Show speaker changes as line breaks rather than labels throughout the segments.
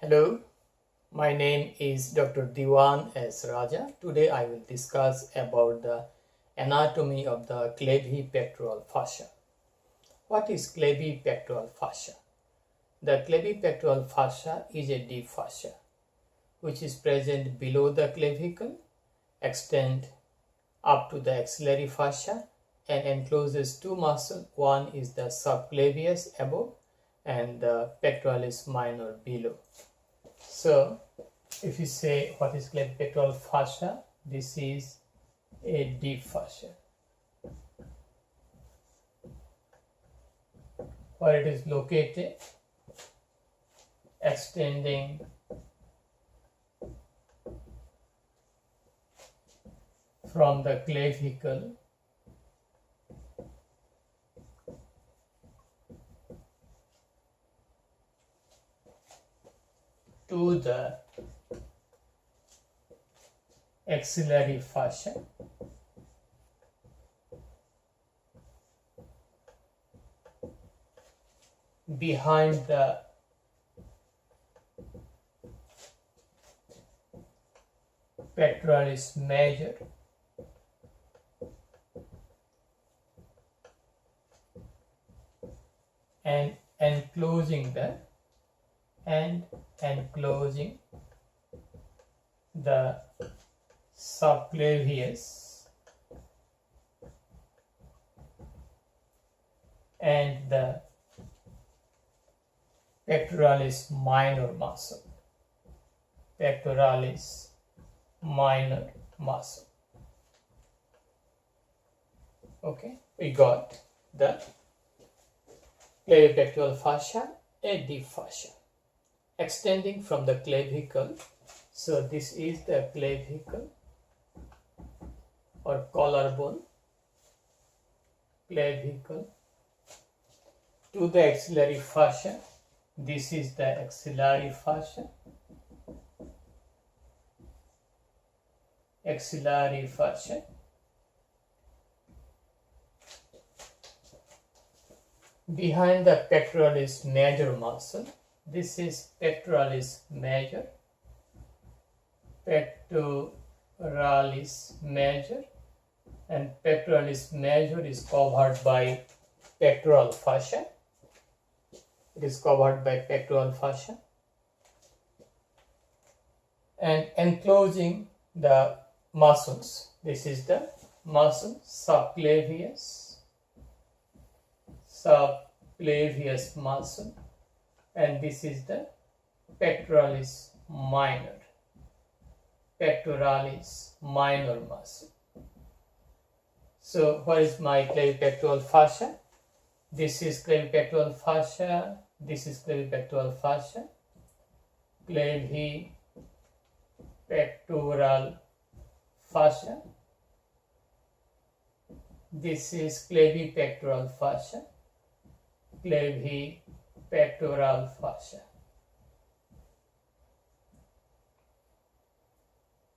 Hello, my name is Dr. Diwan S. Raja. Today I will discuss about the anatomy of the clavipectoral fascia. What is clavipectoral fascia? The clavipectoral fascia is a deep fascia which is present below the clavicle, extend up to the axillary fascia and encloses two muscles. One is the subclavius above and the pectoralis minor below. So, if you say what is clavipectoral fascia, this is a deep fascia where it is located, extending from the clavicle to the axillary fascia behind the pectoralis major and enclosing the subclavius and the pectoralis minor muscle. Pectoralis minor muscle. Okay, we got the clavipectoral fascia, a deep fascia extending from the clavicle. So this is the clavicle or collarbone, clavicle to the axillary fascia. This is the axillary fascia, axillary fascia. Behind the pectoralis major muscle, this is pectoralis major, pectoralis major, and pectoralis major is covered by pectoral fascia. It is covered by pectoral fascia and enclosing the muscles. This is the muscle subclavius muscle, and this is the pectoralis minor muscle. So what is my clavipectoral fascia? This is clavipectoral fascia, this is clavipectoral fascia, clavipectoral fascia, this is clavipectoral fascia, clavipectoral fascia,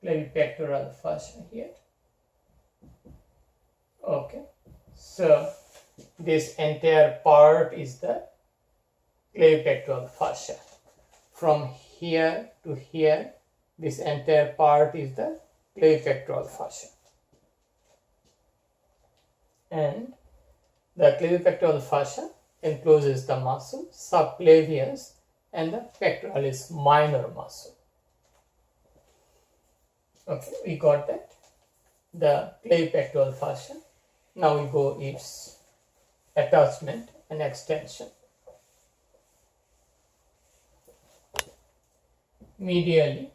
clavipectoral fascia here. Okay, so this entire part is the clavipectoral fascia. From here to here, this entire part is the clavipectoral fascia. And the clavipectoral fascia encloses the muscle subclavius and the pectoralis minor muscle. Okay, we got that. The clavipectoral fascia. Now we go its attachment and extension. Medially,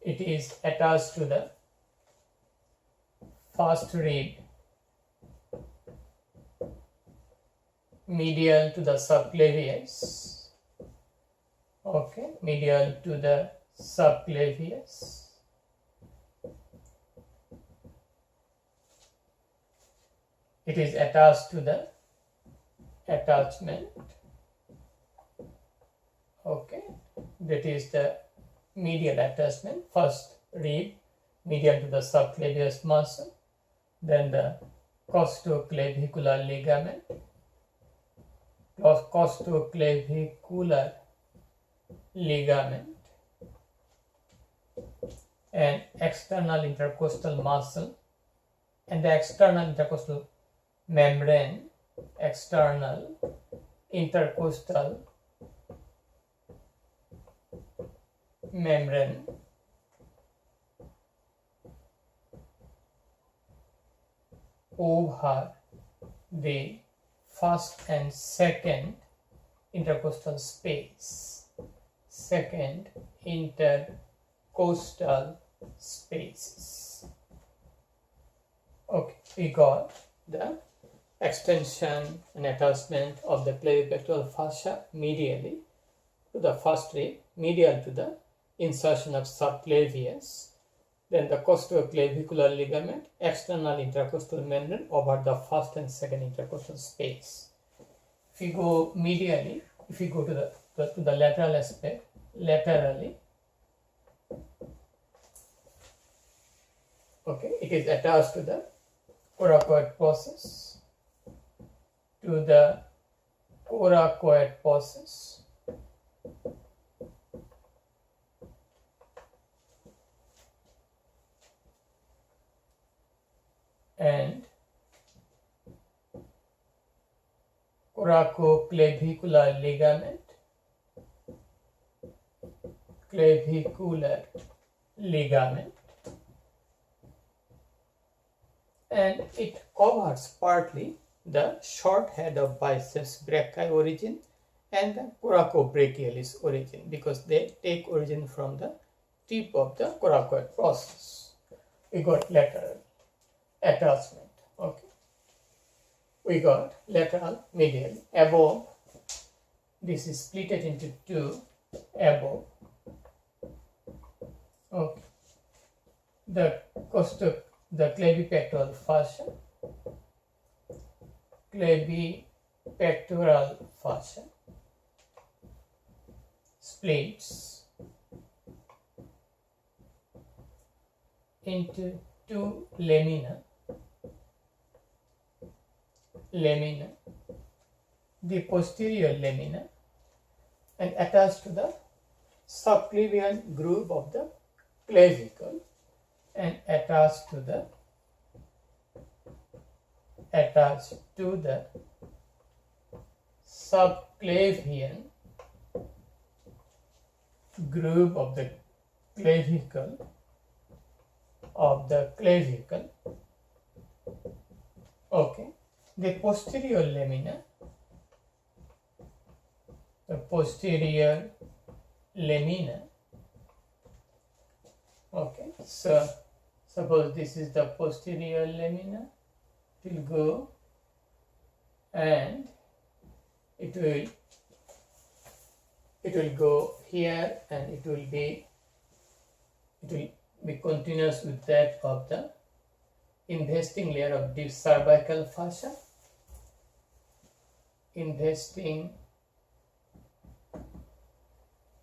it is attached to the first rib, medial to the subclavius. Okay, medial to the subclavius. It is attached to the attachment. Okay, that is the medial attachment. First rib, medial to the subclavius muscle, then the costoclavicular ligament, costoclavicular ligament, and external intercostal muscle, and the external intercostal membrane, external intercostal membrane over the first and second intercostal space, second intercostal spaces. Okay, we got the extension and attachment of the clavipectoral fascia medially to the first rib, medial to the insertion of subclavius, then the costoclavicular ligament, external intercostal membrane over the first and second intercostal space. If you go medially, if you go to the lateral aspect, laterally, okay, it is attached to the coracoid process, to the coracoid process, and coracoclavicular ligament, clavicular ligament, and it covers partly the short head of biceps brachii origin and the coracobrachialis origin, because they take origin from the tip of the coracoid process. We got lateral attachment. Okay, we got lateral, medial, above. This is split into two, above. Okay, the clavipectoral fascia, clavipectoral fascia splits into two lamina, the posterior lamina, and attached to the subclavian groove of the clavicle, and attached to the subclavian groove of the clavicle Okay, the posterior lamina, okay, so suppose this is the posterior lamina, it will go and it will go here, and it will be continuous with that of the investing layer of deep cervical fascia, investing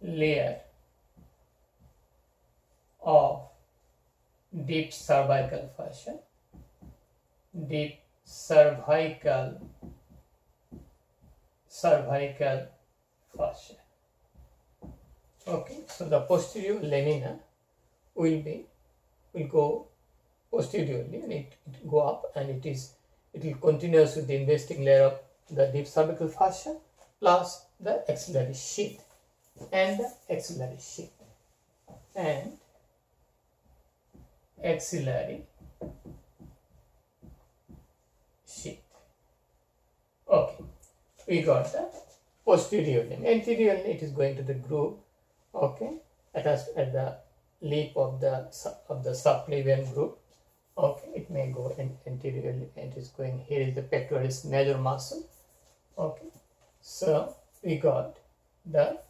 layer of deep cervical fascia, deep cervical fascia. Okay, so the posterior lamina will go posteriorly, and it go up, and it will continuous with the investing layer of the deep cervical fascia plus the axillary sheath and axillary sheath. Okay, we got the posterior limb. Anteriorly, it is going to the groove, okay, attached at the lip of the subclavian groove. Okay, it may go anteriorly, and it is going here is the pectoralis major muscle. Okay, so we got the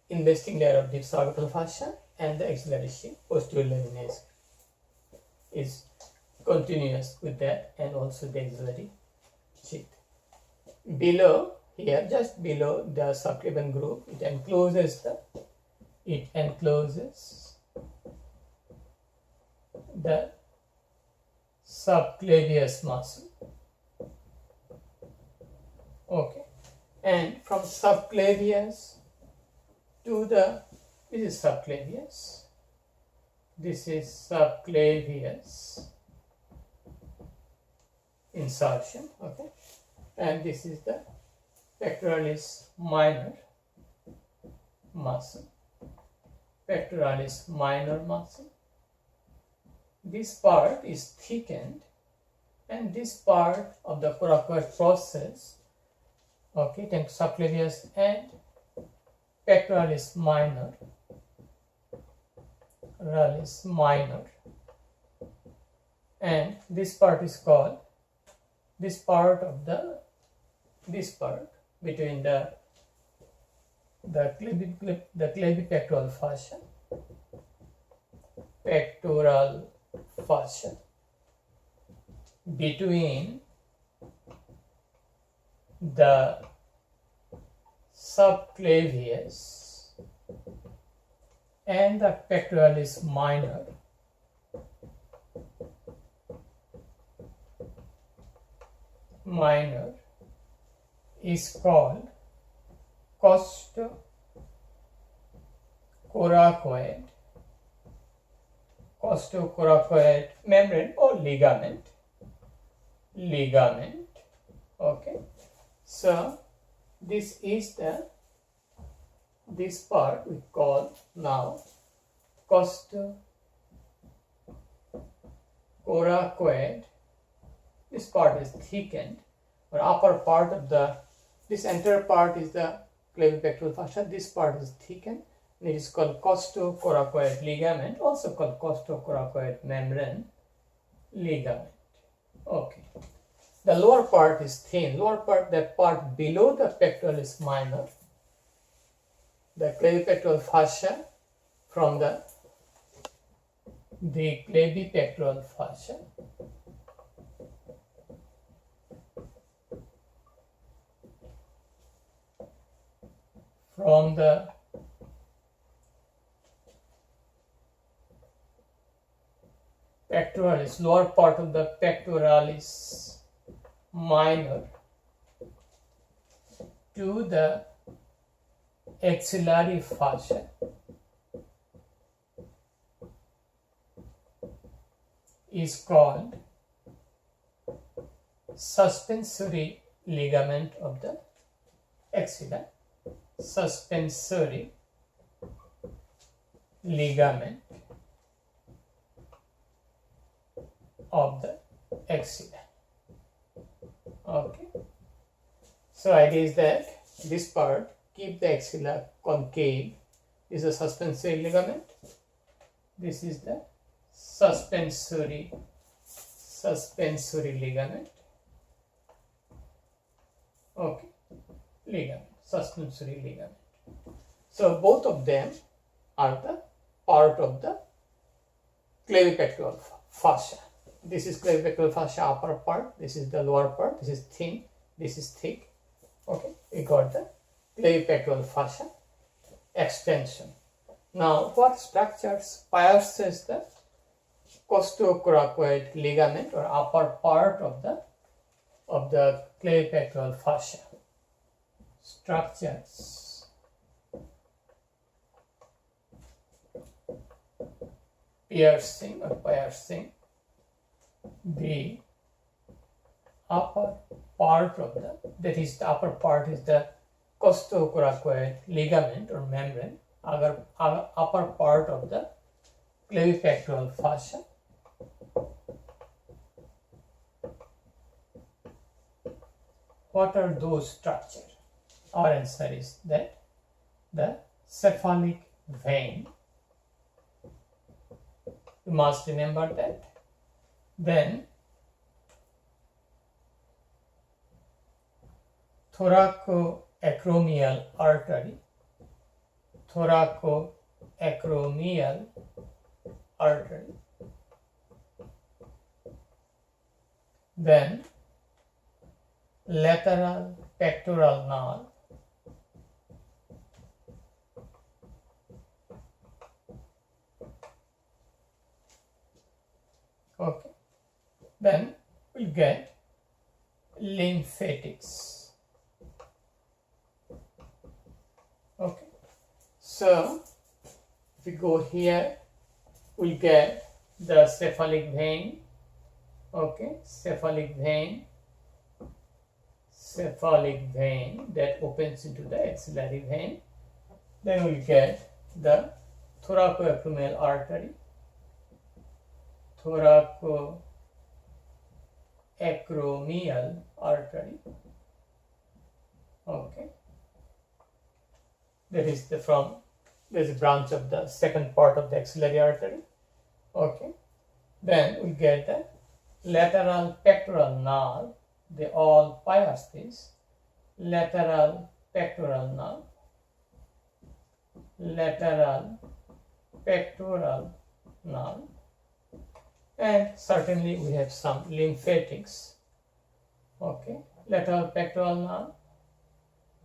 investing layer of deep cervical fascia and the axillary sheath. Posterior lamina is continuous with that, and also the axillary sheath. Below here, just below the subclavian groove, it encloses the subclavius muscle, Okay, and from subclavius to the, this is subclavius, this is subclavius insertion, okay, and this is the pectoralis minor muscle, pectoralis minor muscle. This part is thickened, and this part of the coracoid process, okay, then subclavius and pectoralis minor, ralis minor, and this part is called, this part of the, this part between the clavipectoral fascia, pectoral fascia, between the subclavius and the pectoralis minor is called costocoracoid membrane or ligament. Okay, so this is the, this part we call now costocoracoid. This part is thickened, or upper part of the, this entire part is the clavipectoral fascia. This part is thickened, and it is called costocoracoid ligament, also called costocoracoid membrane ligament. Okay, the lower part is thin, lower part, that part below the pectoralis minor, the clavipectoral fascia, from the clavipectoral fascia from the pectoralis, lower part of the pectoralis minor to the axillary fascia is called suspensory ligament of the axilla, suspensory ligament of the axilla. Okay, so idea is that this part keep the axilla concave. This is a suspensory ligament. This is the suspensory ligament. Okay, ligament, suspensory ligament. So both of them are the part of the clavipectoral fascia. This is clavipectoral fascia upper part, this is the lower part, this is thin, this is thick. Okay, we got the clavipectoral fascia extension. Now, what structures pierces the costocoracoid ligament or upper part of the clavipectoral fascia? Structures piercing the upper part of the, that is, the upper part is the costocoracoid ligament or membrane, upper part of the clavipectoral fascia. What are those structures? Our answer is that the cephalic vein. You must remember that. Then thoracoacromial artery, thoracoacromial artery. Then lateral pectoral nerve, okay. Then we'll get lymphatics. So if we go here, we get the cephalic vein. Okay, cephalic vein that opens into the axillary vein. Then we get the thoracoacromial artery, okay, that is there's a branch of the second part of the axillary artery. Okay, then we get the lateral pectoral nerve. They all pierce this lateral pectoral nerve, and certainly we have some lymphatics. Okay, lateral pectoral nerve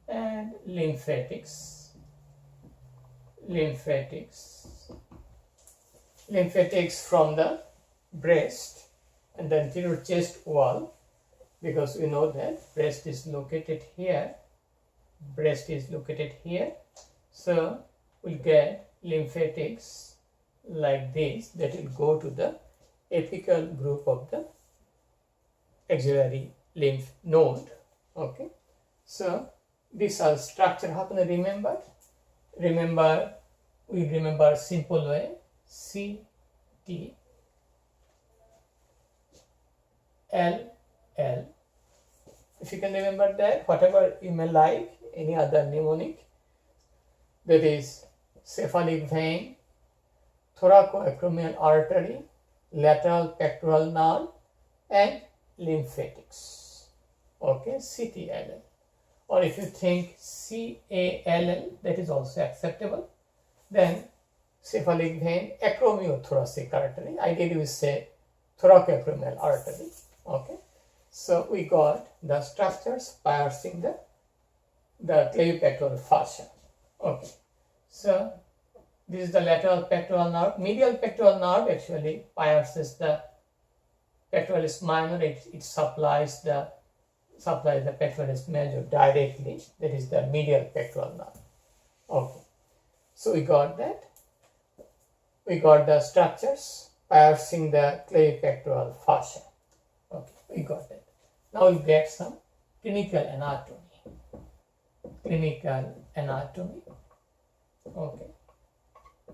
and lymphatics from the breast and the anterior chest wall, because we know that breast is located here, so we'll get lymphatics like this that will go to the apical group of the axillary lymph node. Okay, so these are structure. How can I remember? We remember simple way: CT LL. If you can remember that, whatever you may like, any other mnemonic, that is cephalic vein, thoracoacromial artery, lateral pectoral nerve, and lymphatics. Okay, CTLL. Or if you think CALL, that is also acceptable. Then cephalic vein, acromiothoracic artery. Ideally we say thoracoacromial artery. Okay, so we got the structures piercing the clavipectoral fascia. Okay, so this is the lateral pectoral nerve. Medial pectoral nerve actually pierces the pectoralis minor. It supplies the pectoralis major directly. That is the medial pectoral nerve. Okay, so we got that. We got the structures piercing the clavipectoral fascia. Okay, we got that. Now we get some clinical anatomy. Okay,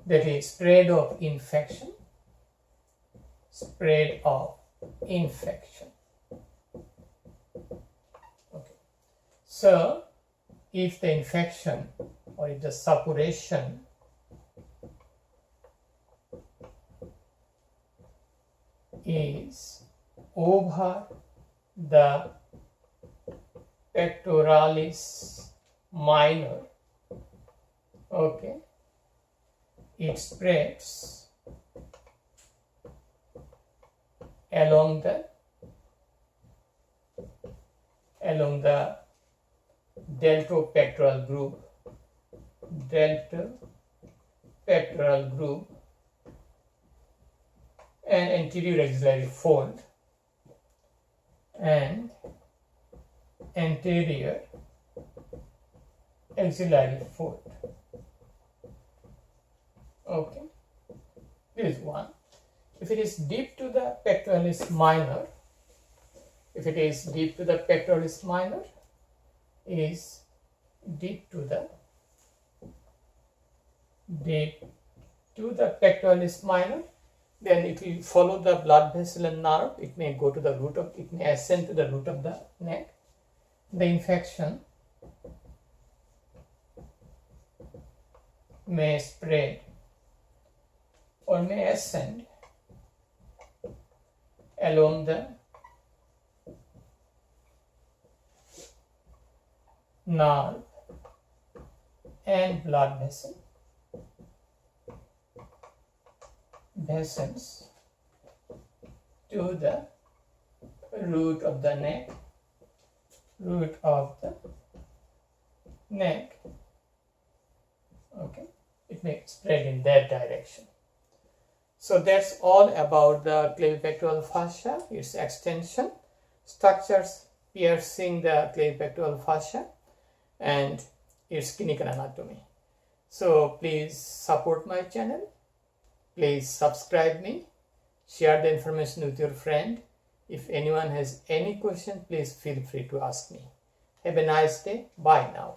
that is spread of infection. Okay, so if the infection or if the suppuration is over the pectoralis minor, okay, it spreads along the deltopectoral group and anterior axillary fold and anterior axillary fold. Okay, this is one. If it is deep to the pectoralis minor, is deep to the pectoralis minor, then it will follow the blood vessel and nerve. It may go to the it may ascend to the root of the neck. The infection may spread or may ascend along the nerve and blood vessels to the root of the neck. Okay, it may spread in that direction. So that's all about the clavipectoral fascia, its extension, structures piercing the clavipectoral fascia, and its clinical anatomy. So please support my channel. Please subscribe me. Share the information with your friend. If anyone has any question, please feel free to ask me. Have a nice day. Bye now.